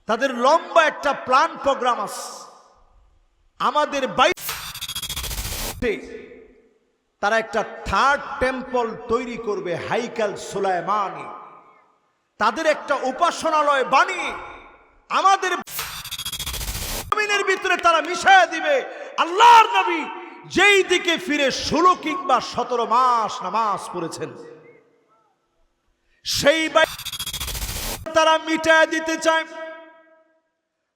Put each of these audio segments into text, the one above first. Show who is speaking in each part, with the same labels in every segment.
Speaker 1: তাদের লম্বা একটা প্ল্যান প্রোগ্রাম আছে। আমাদের বাইরে তারা একটা থার্ড টেম্পল তৈরি করবে, হাইকাল সুলাইমানি। তাদের একটা উপাসনালয় বানিয়ে আমাদের জমিনের ভিতরে তারা মিশায়া দিবে। আল্লাহর নবী যেই দিকে ফিরে 16 কিংবা 17 মাস নামাজ পড়েছেন, সেই তারা মিটায় দিতে চায়।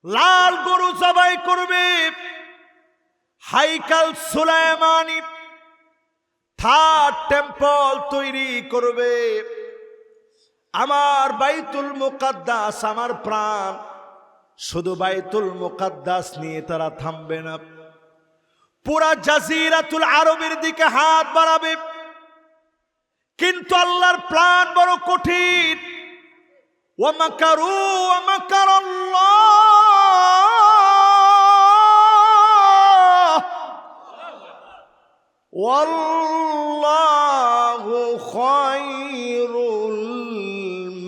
Speaker 1: লাল গরু জবাই করবে, হাইকাল সুলাইমানি থার্ড টেম্পল তৈরি করবে। আমার বাইতুল মুকাদ্দাস, আমার প্রাণ, শুধু বাইতুল মুকাদ্দাস নিয়ে তারা থামবে না, পুরা জাজিরাতুল আরবের দিকে হাত বাড়াবে। কিন্তু আল্লাহর প্ল্যান বড় কঠিন। ওয়ামাকারু ওয়ামাকারাল্লাহ ওয়াল্লাহু খায়রুল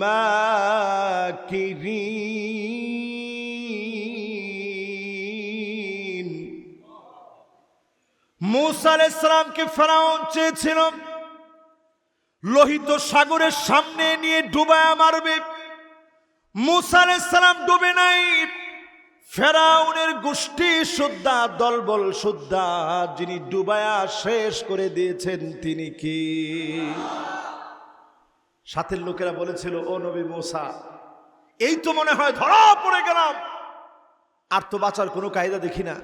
Speaker 1: মাকিরিন। মূসা আলাইহিস সালামকে ফেরাউন চেয়েছিল লোহিত সাগরের সামনে নিয়ে ডুবায়া মারবে। মূসা আলাইহিস সালাম ডুবে নাই। ফেরাউনের গোষ্ঠী সুদ্ধা, দলবল সুদ্ধা, যিনি ডুবায়া শেষ করে দিয়েছেন তিনি কি? সাথের লোকেরা বলেছিল, ও নবী মূসা, এই তো মনে হয় ধরা পড়ে গেলাম, আর তো বাঁচার কোনো কায়দা দেখি না,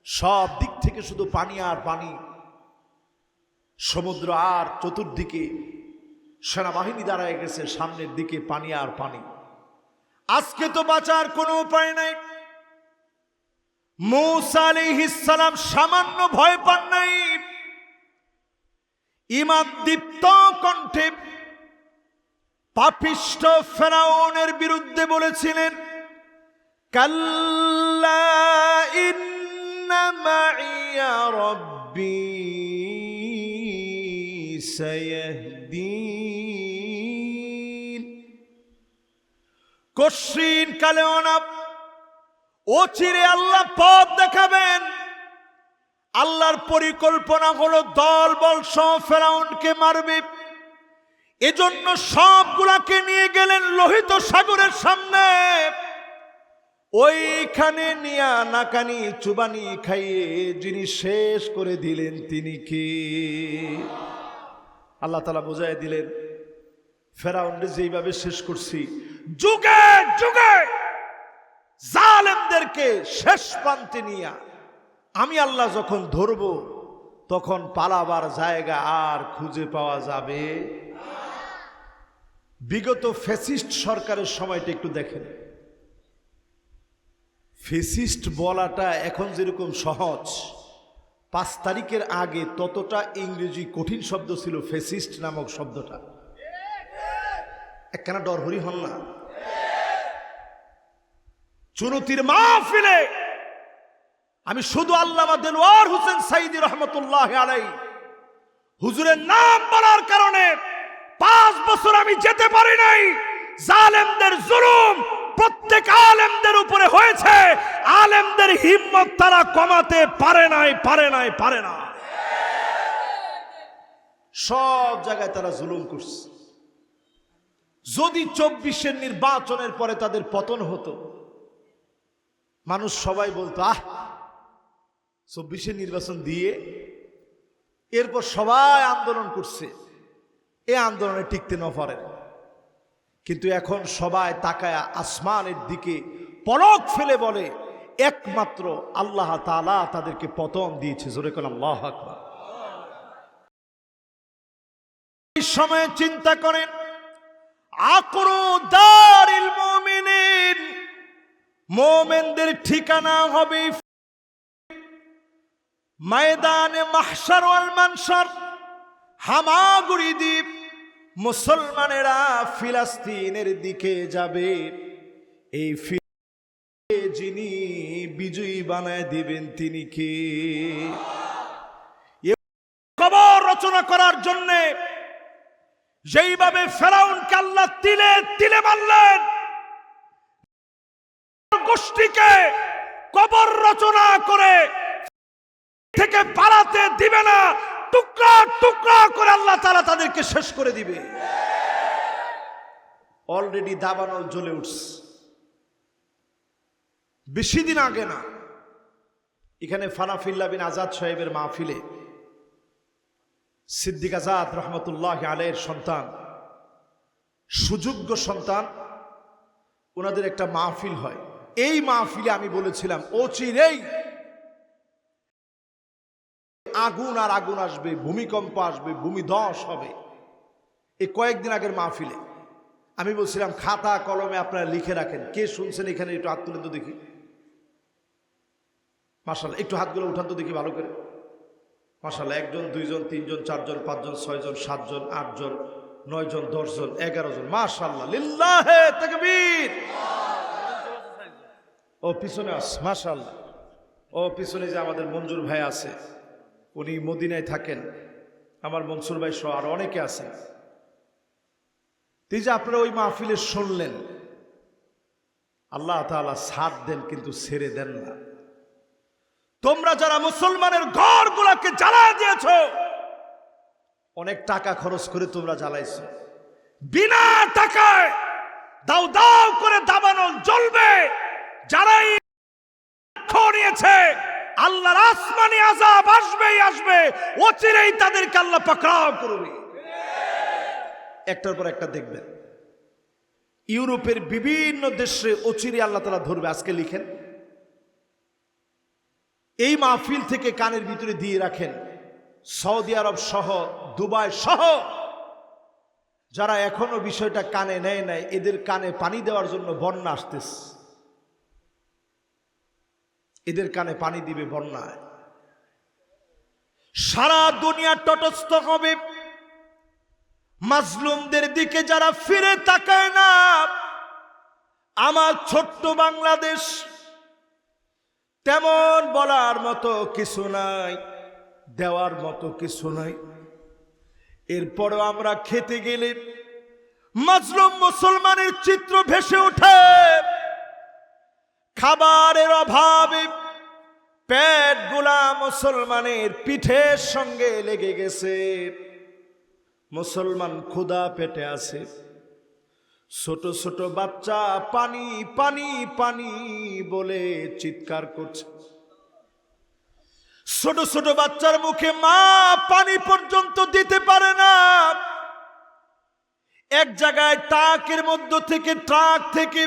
Speaker 1: সব দিক থেকে শুধু পানি আর পানি, সমুদ্র আর চতুর্দিকে সেনাবাহিনী দাঁড়ায় গেছে, সামনের দিকে পানি আর পানি, আজকে তো বাঁচার কোনো উপায় নাই। মূসা আলাইহিস সালাম সামান্য ভয় পান নাই। ঈমান দীপ্ত কণ্ঠে পাপিষ্ঠ ফেরাউনের বিরুদ্ধে বলেছিলেন, কাল্লা ইন্না মাইয়া রাব্বী সায়াহদিন। কঠিন কালেও না, অচিরে আল্লাহ পথ দেখাবেন। আল্লাহর পরিকল্পনা হলো দল বল সহ ফেরাউনকে মারবে। এজন্য সবগুলাকে নিয়ে গেলেন লোহিত সাগরের সামনে। ওইখানে নিয়া নাকানি চুবানি খাইয়ে যিনি শেষ করে দিলেন তিনি কি? আল্লাহ তাআলা বুঝাই দিলেন, ফেরাউনকে যেইভাবে শেষ করছি, যুগে যুগে জালেমদেরকে শেষ প্রান্তে নিয়া আমি আল্লাহ যখন ধরব, তখন পালাবার জায়গা আর খুঁজে পাওয়া যাবে। বিগত ফ্যাসিস্ট সরকারের সময়টা একটু দেখেন। ফ্যাসিস্ট বলাটা এখন যেরকম সহজ, 5 তারিখের আগে ততটা ইংরেজি কঠিন শব্দ ছিল ফ্যাসিস্ট নামক শব্দটা। একখানা ডরহরি হন না? চুনতির মাহফিলে আমি শুধু আল্লামা দেলোয়ার হোসেন সাইদি রহমতুল্লাহ আলাইহি হুজুরের নাম বলার কারণে 5 বছর আমি যেতে পারি নাই। জালেমদের জুলুম প্রত্যেক আলেমদের উপরে হয়েছে, আলেমদের হিম্মত তারা কমাতে পারে না। সব জায়গায় তারা জুলুম করছে। যদি 24-এর নির্বাচনের পরে তাদের পতন হতো, মানুষ সবাই বলতো, 24-এর নির্বাচন দিয়ে এরপর সবাই আন্দোলন করছে, এই আন্দোলনে টিকতে না পারে। কিন্তু এখন সবাই তাকায় আসমানের দিকে পলক ফেলে বলে, একমাত্র আল্লাহ তাআলা তাদেরকে পতন দিয়েছে। জোরে কোন আল্লাহু আকবার। এই সময় চিন্তা করেন, আকরু দারিল মুমিনিন, মুমিনদের ঠিকানা হবে ময়দানে মাহশার ওয়াল মানশার, হামাগুড়ি দ্বীপ। মুসলমানেরা ফিলিস্তিনের দিকে যাবে, এই যিনি বিজয়ী বানায় দিবেন তিনি কে? খবর রচনা করার জন্য যেইভাবে ফেরাউনকে আল্লাহ তিলে তিলে মারলেন, গোষ্ঠীকে কবর রচনা করে থেকে পালাতে দিবে না, টুকরা টুকরা করে আল্লাহ তাআলা তাদেরকে শেষ করে দিবে। অলরেডি দাবানল জ্বলে উঠছে। বেশি দিন আগে না, এখানে ফানাফিল্লাহ বিন আজাদ সাহেবের মাহফিলে সিদ্দিক আজাদ রহমতুল্লাহ আলাইহির সন্তান, সুযোগ্য সন্তান, ওনাদের একটা মাহফিল হয়। এই মাহফিলে আমি বলেছিলাম অচিরেই আগুন আর আগুন আসবে, ভূমিকম্প আসবে, ভূমিধস হবে। এই কয়েকদিন আগের মাহফিলে আমি বলছিলাম খাতা কলমে আপনারা লিখে রাখেন। কে শুনছেন এখানে একটু হাত তুলেন তো দেখি। মাশাআল্লাহ, একটু হাতগুলো উঠান তো দেখি ভালো করে। মাশাআল্লাহ, 1 জন 2 জন 3 জন 4 জন 5 জন 6 জন 7 জন 8 জন 9 জন 10 জন 11 জন। মাশাআল্লাহ, লিল্লাহে তাকবীর। ও পিছনে আছে, মাশাআল্লাহ। ও পিছনে যে আমাদের মঞ্জুর ভাই আছে, উনি মদিনায় থাকেন, আমার মনসুর ভাই সহ আর অনেকে আছেন। এই যে আপনারা ওই মাহফিলে শুনলেন, আল্লাহ তাআলা সাথ দেন কিন্তু ছেড়ে দেন না। তোমরা যারা মুসলমানের ঘরগুলোকে জ্বালায় দিয়েছো, অনেক টাকা খরচ করে তোমরা জ্বালাইছো, বিনা টাকায় দাও দাও করে দাবানল জ্বলবে। যারাই নিয়েছে আল্লাহর আসমানি আযাব আসবেই আসবে, অচিরেই তাদেরকে আল্লাহ পাকড়াও করবে। একটার পর একটা দেখবেন ইউরোপের বিভিন্ন দেশে অচিরে আল্লাহ তাআলা ধরবে। আজকে লিখেন, এই মাহফিল থেকে কানের ভিতরে দিয়ে রাখেন, সৌদি আরব সহ দুবাই সহ যারা এখনো বিষয়টা কানে নেয় নাই, এদের কানে পানি দেওয়ার জন্য বন্যা আসতেছে। এদের কানে পানি দিবে বন্যায়। সারা দুনিয়া তটস্থ হবে মাজলুমদের দিকে যারা ফিরে তাকায় না। আমার ছোট্ট বাংলাদেশ তেমন বলার মতো কিছু নাই, দেওয়ার মতো কিছু নাই। এরপরও আমরা খেতে গেলে মাজলুম মুসলমানের চিত্র ভেসে ওঠে। খাবারের অভাবে পেটগুলা মুসলমানের পিঠের সঙ্গে লেগে গেছে। মুসলমান ক্ষুধা পেটে আছে। ছোট ছোট বাচ্চা পানি পানি পানি বলে চিৎকার করছে। ছোট ছোট বাচ্চার মুখে মা পানি পর্যন্ত দিতে পারে না। এক জায়গায় ট্রাকের মধ্য থেকে, ট্রাক থেকে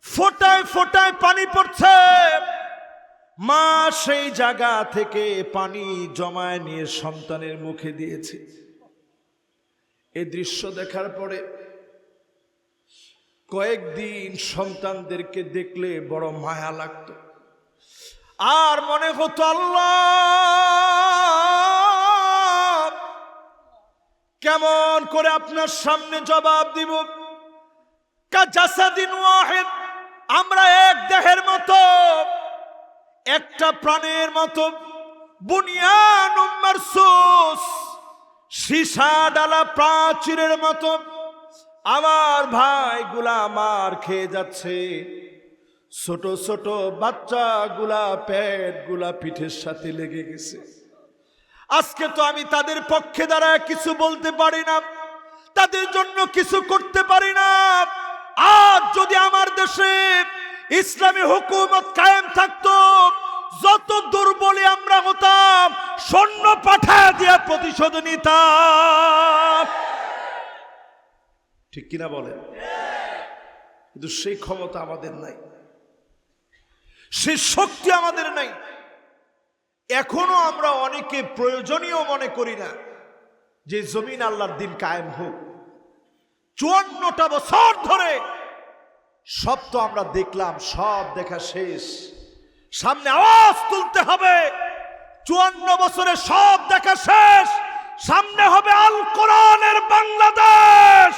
Speaker 1: ফোঁটায় ফোঁটায় পানি পড়ছে। মা সেই জায়গা থেকে পানি জমায় নিয়ে সন্তানের মুখে দিয়েছে। এই দৃশ্য দেখার পরে কয়েকদিন সন্তানদেরকে দেখলে বড় মায়া লাগতো, আর মনে হতো আল্লাহ কেমন করে আপনার সামনে জবাব দিব। কাজাসাদিন ওয়াহিদ, আমরা এক দেহের মতো, একটা প্রাণের মতো। বুনিয়ানুম মারসুস, সীসা ডালা প্রাচীরের মতো। আমার ভাইগুলা মার খেয়ে যাচ্ছে। ছোট ছোট বাচ্চাগুলা পেটগুলা পিঠের সাথে লেগে গেছে। আজকে তো আমি তাদের পক্ষে দাঁড়ায় কিছু বলতে পারি না, তাদের জন্য কিছু করতে পারি না। আজ যদি আমার দেশে ইসলামী হুকুমত কায়েম থাকতো, যত দুর্বলী আমরা হতাম সৈন্য পাঠায় দিয়ে প্রতিশোধ নিতাম। ঠিক কিনা বলেন? কিন্তু সেই ক্ষমতা আমাদের নাই, সেই শক্তি আমাদের নাই। এখনো আমরা অনেকে প্রয়োজনীয় মনে করি না যে জমিন আল্লাহর দিন কায়েম হোক। 54টা বছর ধরে সব তো আমরা দেখলাম, সব দেখা শেষ। সামনে আওয়াজ তুলতে হবে, 54 বছরে সব দেখা শেষ। সামনে হবে আল কোরআনের বাংলাদেশ।